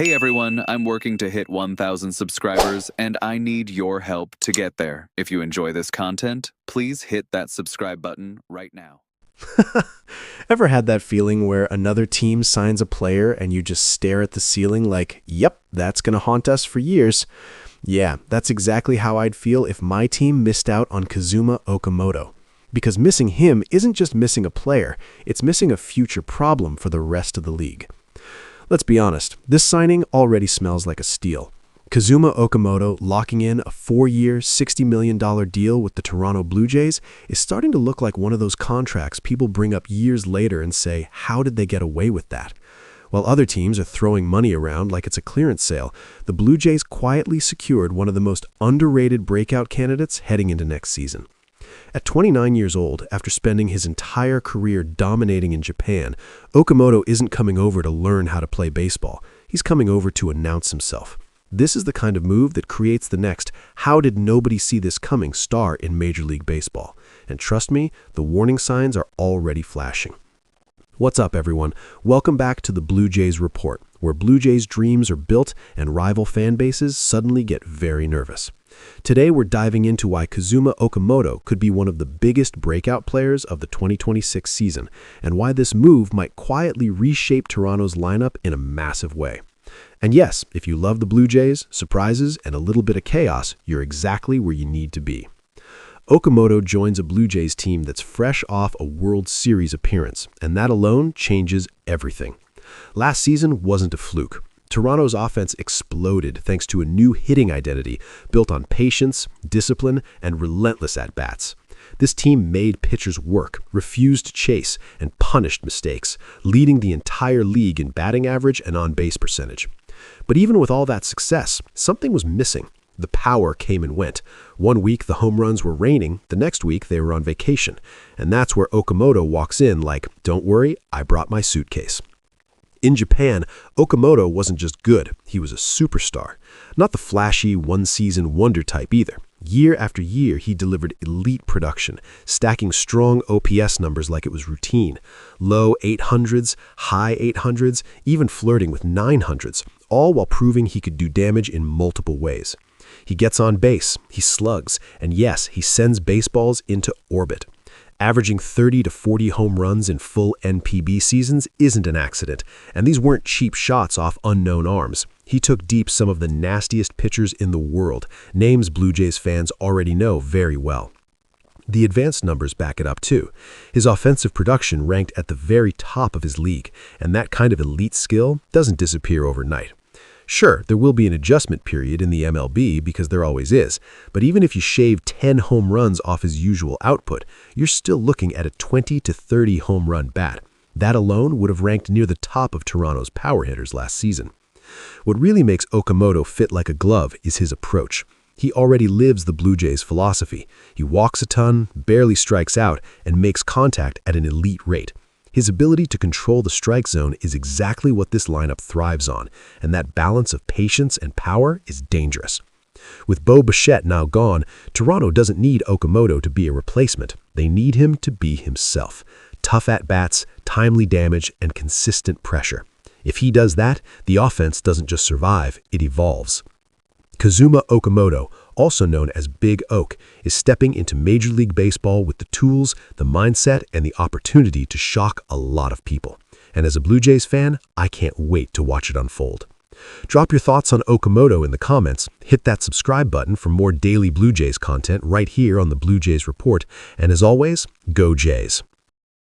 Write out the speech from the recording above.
Hey everyone, I'm working to hit 1,000 subscribers and I need your help to get there. If you enjoy this content, please hit that subscribe button right now. Ever had that feeling where another team signs a player and you just stare at the ceiling like, yep, that's going to haunt us for years? Yeah, that's exactly how I'd feel if my team missed out on Kazuma Okamoto. Because missing him isn't just missing a player, it's missing a future problem for the rest of the league. Let's be honest, this signing already smells like a steal. Kazuma Okamoto locking in a 4-year, $60 million deal with the Toronto Blue Jays is starting to look like one of those contracts people bring up years later and say, how did they get away with that? While other teams are throwing money around like it's a clearance sale, the Blue Jays quietly secured one of the most underrated breakout candidates heading into next season. At 29 years old, after spending his entire career dominating in Japan, Okamoto isn't coming over to learn how to play baseball. He's coming over to announce himself. This is the kind of move that creates the next "how did nobody see this coming" star in Major League Baseball. And trust me, the warning signs are already flashing. What's up, everyone? Welcome back to the Blue Jays Report, where Blue Jays dreams are built and rival fan bases suddenly get very nervous. Today, we're diving into why Kazuma Okamoto could be one of the biggest breakout players of the 2026 season, and why this move might quietly reshape Toronto's lineup in a massive way. And yes, if you love the Blue Jays, surprises, and a little bit of chaos, you're exactly where you need to be. Okamoto joins a Blue Jays team that's fresh off a World Series appearance, and that alone changes everything. Last season wasn't a fluke. Toronto's offense exploded thanks to a new hitting identity built on patience, discipline, and relentless at-bats. This team made pitchers work, refused to chase, and punished mistakes, leading the entire league in batting average and on-base percentage. But even with all that success, something was missing. The power came and went. One week the home runs were raining, the next week they were on vacation. And that's where Okamoto walks in like, don't worry, I brought my suitcase. In Japan, Okamoto wasn't just good, he was a superstar. Not the flashy, one-season wonder type either. Year after year, he delivered elite production, stacking strong OPS numbers like it was routine. Low 800s, high 800s, even flirting with 900s, all while proving he could do damage in multiple ways. He gets on base, he slugs, and yes, he sends baseballs into orbit. Averaging 30 to 40 home runs in full NPB seasons isn't an accident, and these weren't cheap shots off unknown arms. He took deep some of the nastiest pitchers in the world, names Blue Jays fans already know very well. The advanced numbers back it up too. His offensive production ranked at the very top of his league, and that kind of elite skill doesn't disappear overnight. Sure, there will be an adjustment period in the MLB because there always is, but even if you shave 10 home runs off his usual output, you're still looking at a 20 to 30 home run bat. That alone would have ranked near the top of Toronto's power hitters last season. What really makes Okamoto fit like a glove is his approach. He already lives the Blue Jays philosophy. He walks a ton, barely strikes out, and makes contact at an elite rate. His ability to control the strike zone is exactly what this lineup thrives on, and that balance of patience and power is dangerous. With Bo Bichette now gone, Toronto doesn't need Okamoto to be a replacement. They need him to be himself. Tough at-bats, timely damage, and consistent pressure. If he does that, the offense doesn't just survive, it evolves. Kazuma Okamoto, also known as Big Oak, is stepping into Major League Baseball with the tools, the mindset, and the opportunity to shock a lot of people. And as a Blue Jays fan, I can't wait to watch it unfold. Drop your thoughts on Okamoto in the comments, hit that subscribe button for more daily Blue Jays content right here on the Blue Jays Report, and as always, go Jays!